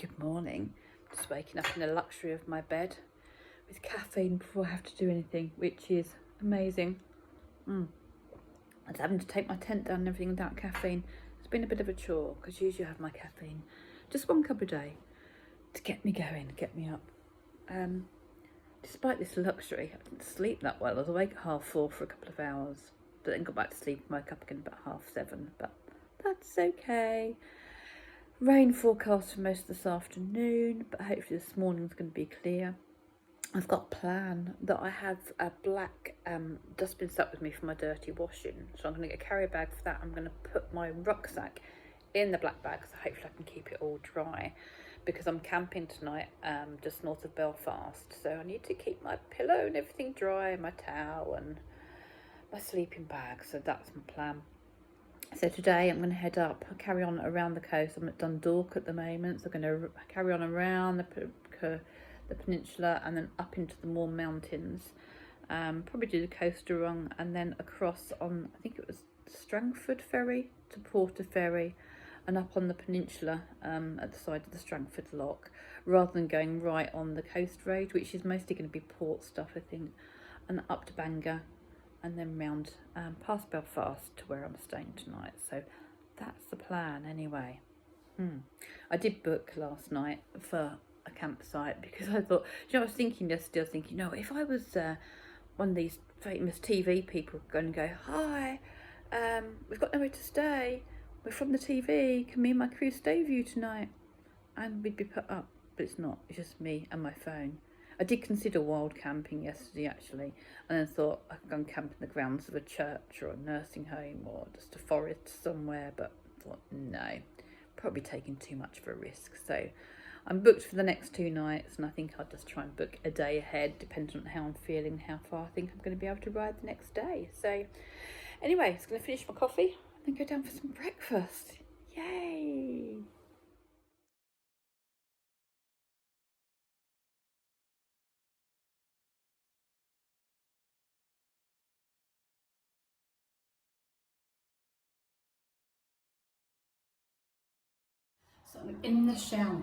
Good morning. Just waking up in the luxury of my bed with caffeine before I have to do anything, which is amazing. I was having to take my tent down and everything without caffeine. It's been a bit of a chore because usually I have my caffeine just 1 cup a day to get me going, get me up. Despite this luxury, I didn't sleep that well. I was awake at 4:30 for a couple of hours, but then got back to sleep and woke up again about 7:30, but that's okay. Rain forecast for most of this afternoon, but hopefully this morning's going to be clear. I've got a plan that I have a black dustbin stuck with me for my dirty washing, so I'm going to get a carrier bag for that. I'm going to put my rucksack in the black bag, so hopefully I can keep it all dry, because I'm camping tonight just north of Belfast, so I need to keep my pillow and everything dry, my towel and my sleeping bag, so that's my plan. So today I'm going to head up, I'll carry on around the coast. I'm at Dundalk at the moment, so I'm going to carry on around the peninsula and then up into the Mourne Mountains. Probably do the coastal run and then across on, I think it was Strangford Ferry to Porter Ferry, and up on the peninsula at the side of the Strangford Lock, rather than going right on the coast road, which is mostly going to be port stuff, I think, and up to Bangor, and then round past Belfast to where I'm staying tonight. So that's the plan anyway. I did book last night for a campsite because I thought, I was thinking yesterday, if I was one of these famous TV people going to go, hi, we've got nowhere to stay, we're from the TV, can me and my crew stay with you tonight? And we'd be put up, but it's not, it's just me and my phone. I did consider wild camping yesterday actually, and then thought I could go and camp in the grounds of a church or a nursing home or just a forest somewhere, but thought no, probably taking too much of a risk. So I'm booked for the next 2 nights, and I think I'll just try and book a day ahead, depending on how I'm feeling, how far I think I'm going to be able to ride the next day. So anyway, I'm just going to finish my coffee and then go down for some breakfast. Yay! So I'm in the shower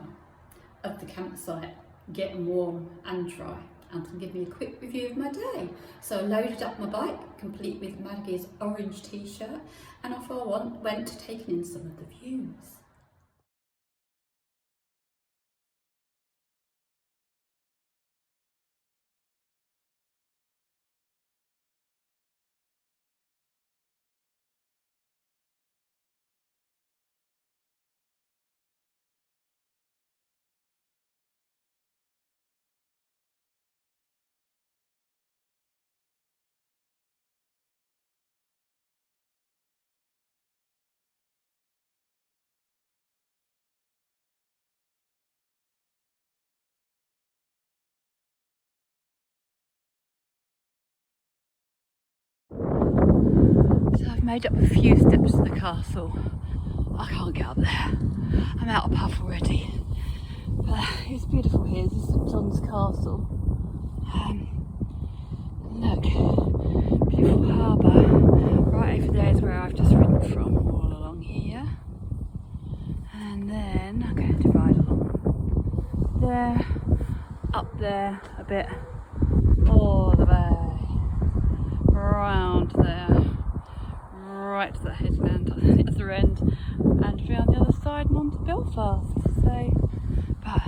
of the campsite, getting warm and dry, and to give me a quick review of my day. So I loaded up my bike, complete with Maggie's orange t-shirt, and off I went taking in some of the views. So I've made up a few steps to the castle. I can't get up there. I'm out of puff already. But it's beautiful here. This is St John's Castle. Look, beautiful harbour. Right over there is where I've just ridden from, all along here. And then I'm going to ride along there, up there a bit, all the way round there, right to the headland on the other end, and round the other side and onto Belfast. So, but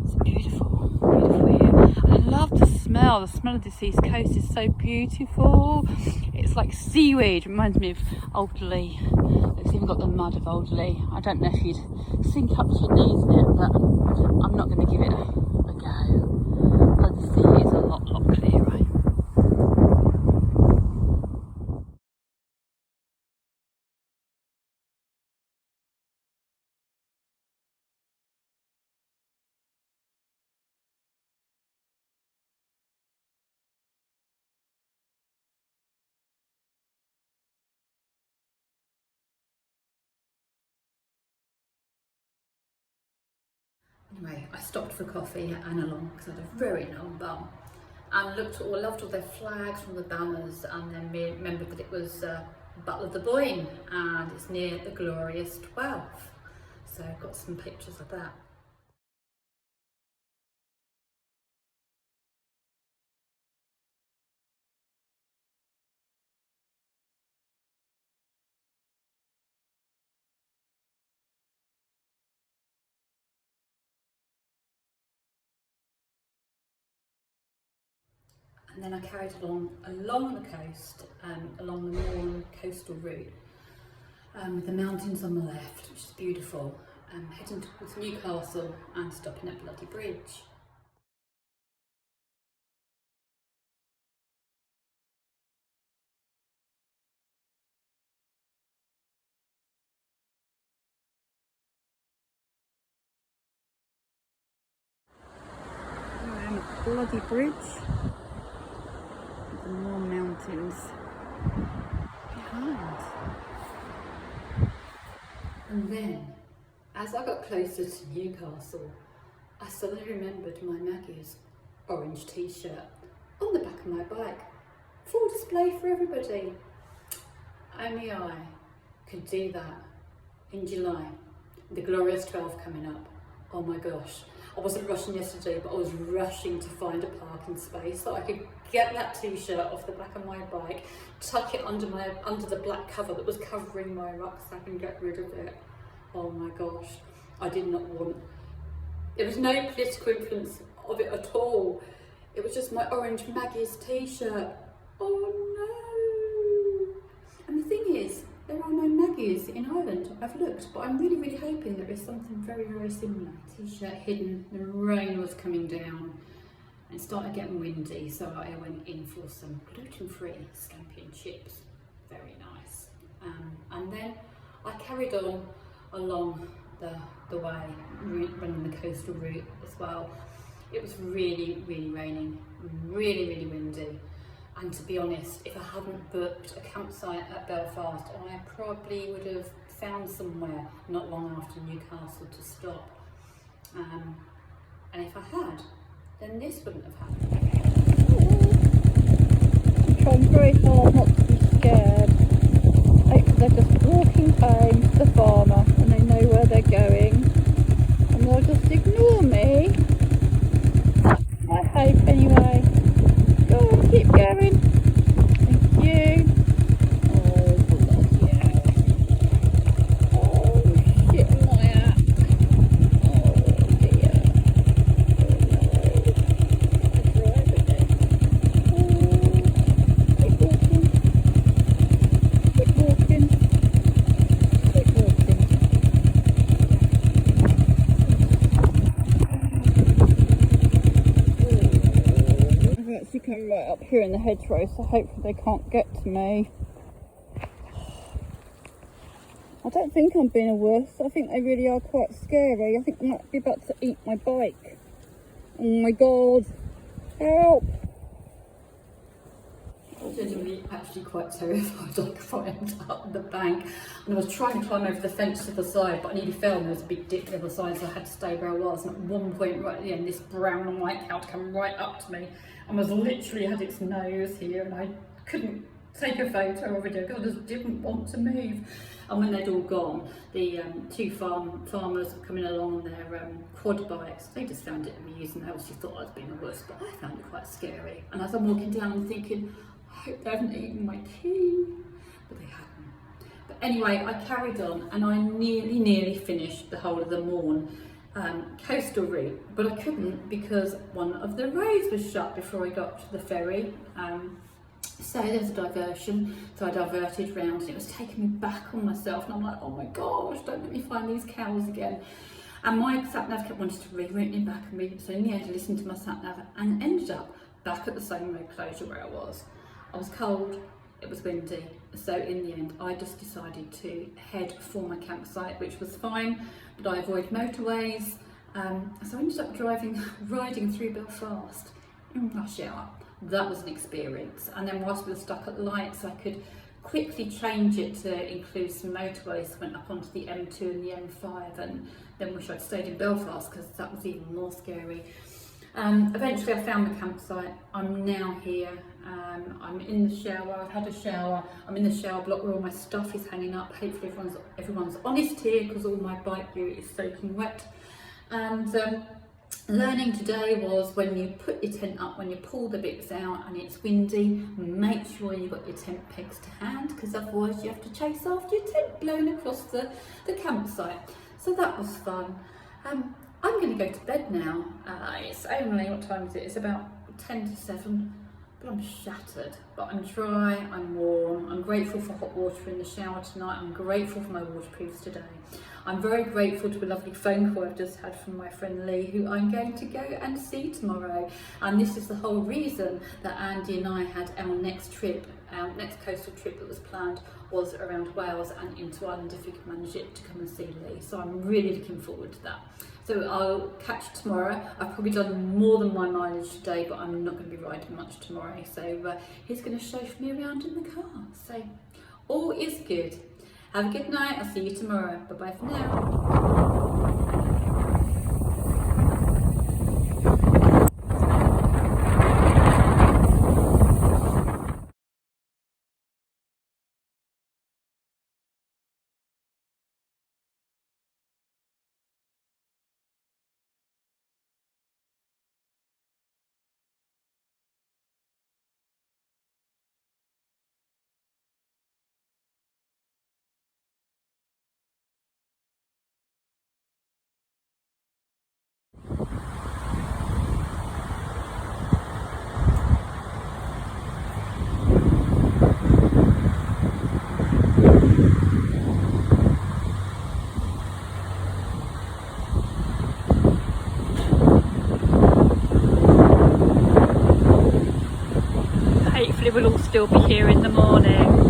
it's beautiful, beautiful here. I love the smell of this east coast is so beautiful. It's like seaweed, reminds me of Alderley. It's even got the mud of Alderley. I don't know if you'd sink up to your knees in it, but I'm not going to give it a go. But the sea is a lot clearer. Anyway, I stopped for coffee and along because I had a very long bum, and loved all their flags from the banners, and then remembered that it was Battle of the Boyne and it's near the glorious 12th. So I've got some pictures of that. And then I carried along the coast, along the Mourne Coastal route, with the mountains on the left, which is beautiful, heading towards Newcastle and stopping at Bloody Bridge. We're at Bloody Bridge, with the Mourne Mountains behind. And then, as I got closer to Newcastle, I suddenly remembered my Maggie's orange t-shirt on the back of my bike. Full display for everybody. Only I could do that in July. The glorious 12 coming up. Oh my gosh. I wasn't rushing yesterday, but I was rushing to find a parking space so I could get that t-shirt off the back of my bike, tuck it under the black cover that was covering my rucksack and get rid of it. Oh my gosh, I did not want. There was no political influence of it at all. It was just my orange Maggie's t-shirt. Oh no. And the thing is, there are no Maggies in Ireland. I've looked, but I'm really hoping there is something very similar. T-shirt hidden, the rain was coming down and it started getting windy, so I went in for some gluten-free scampi and chips. Very nice. And then I carried on along the way, running the coastal route as well. It was really raining, really windy. And to be honest, if I hadn't booked a campsite at Belfast, I probably would have found somewhere not long after Newcastle to stop. And if I had, then this wouldn't have happened. I'm trying very hard not to be scared. They're just walking home to the farmer and they know where they're going. And they'll just ignore me. That's my hope anyway. Go on, keep going. Thank you. Oh, bloody hell. Oh, shit, my app. Oh, dear. Oh, no. The driver again. Oh, keep walking. Keep walking. Keep walking. I've actually come right up here in the hedgerow, so hopefully they can't get to me. I don't think I'm being a wuss. I think they really are quite scary. I think they might be about to eat my bike. Oh my god. Help! Genuinely actually quite terrified. I climbed up the bank and I was trying to climb over the fence to the side, but I nearly fell and there was a big dip to the other side, so I had to stay where I was. And at one point right at the end, this brown and white cow came right up to me and was literally had its nose here, and I couldn't take a photo or video because I just didn't want to move. And when they'd all gone, the two farmers were coming along on their quad bikes. They just found it amusing. They obviously thought I was being a wuss, but I found it quite scary. And as I'm walking down, I'm thinking, I hope they haven't eaten my tea, but they hadn't. But anyway, I carried on and I nearly finished the whole of the Mourne coastal route, but I couldn't because one of the roads was shut before I got to the ferry. So there was a diversion, so I diverted round and it was taking me back on myself, and I'm like, oh my gosh, don't let me find these cows again. And my sat nav kept wanting to reroute me back and reroute, so in the end I listened to my sat nav and ended up back at the same road closure where I was. I was cold, it was windy, so in the end I just decided to head for my campsite, which was fine, but I avoid motorways, so I ended up riding through Belfast in rush hour. That was an experience. And then whilst we were stuck at lights, I could quickly change it to include some motorways. Went up onto the M2 and the M5, and then wish I'd stayed in Belfast because that was even more scary. Eventually I found the campsite. I'm now here. I'm in the shower. I've had a shower. I'm in the shower block where all my stuff is hanging up. Hopefully everyone's honest here because all my bike gear is soaking wet. And learning today was when you put your tent up, when you pull the bits out and it's windy, make sure you've got your tent pegs to hand, because otherwise you have to chase after your tent blown across the campsite. So that was fun. I'm going to go to bed now. It's only, what time is it? It's about 10 to 7. but I'm shattered. But I'm dry, I'm warm, I'm grateful for hot water in the shower tonight, I'm grateful for my waterproofs today. I'm very grateful to a lovely phone call I've just had from my friend Lee, who I'm going to go and see tomorrow. And this is the whole reason that Andy and I had our next trip, our next coastal trip that was planned was around Wales and into Ireland, if we could manage it, to come and see Lee. So I'm really looking forward to that. So I'll catch you tomorrow. I've probably done more than my mileage today, but I'm not going to be riding much tomorrow. So he's going to chauffeur me around in the car. So all is good. Have a good night. I'll see you tomorrow. Bye bye for now. Hopefully we'll all still be here in the morning.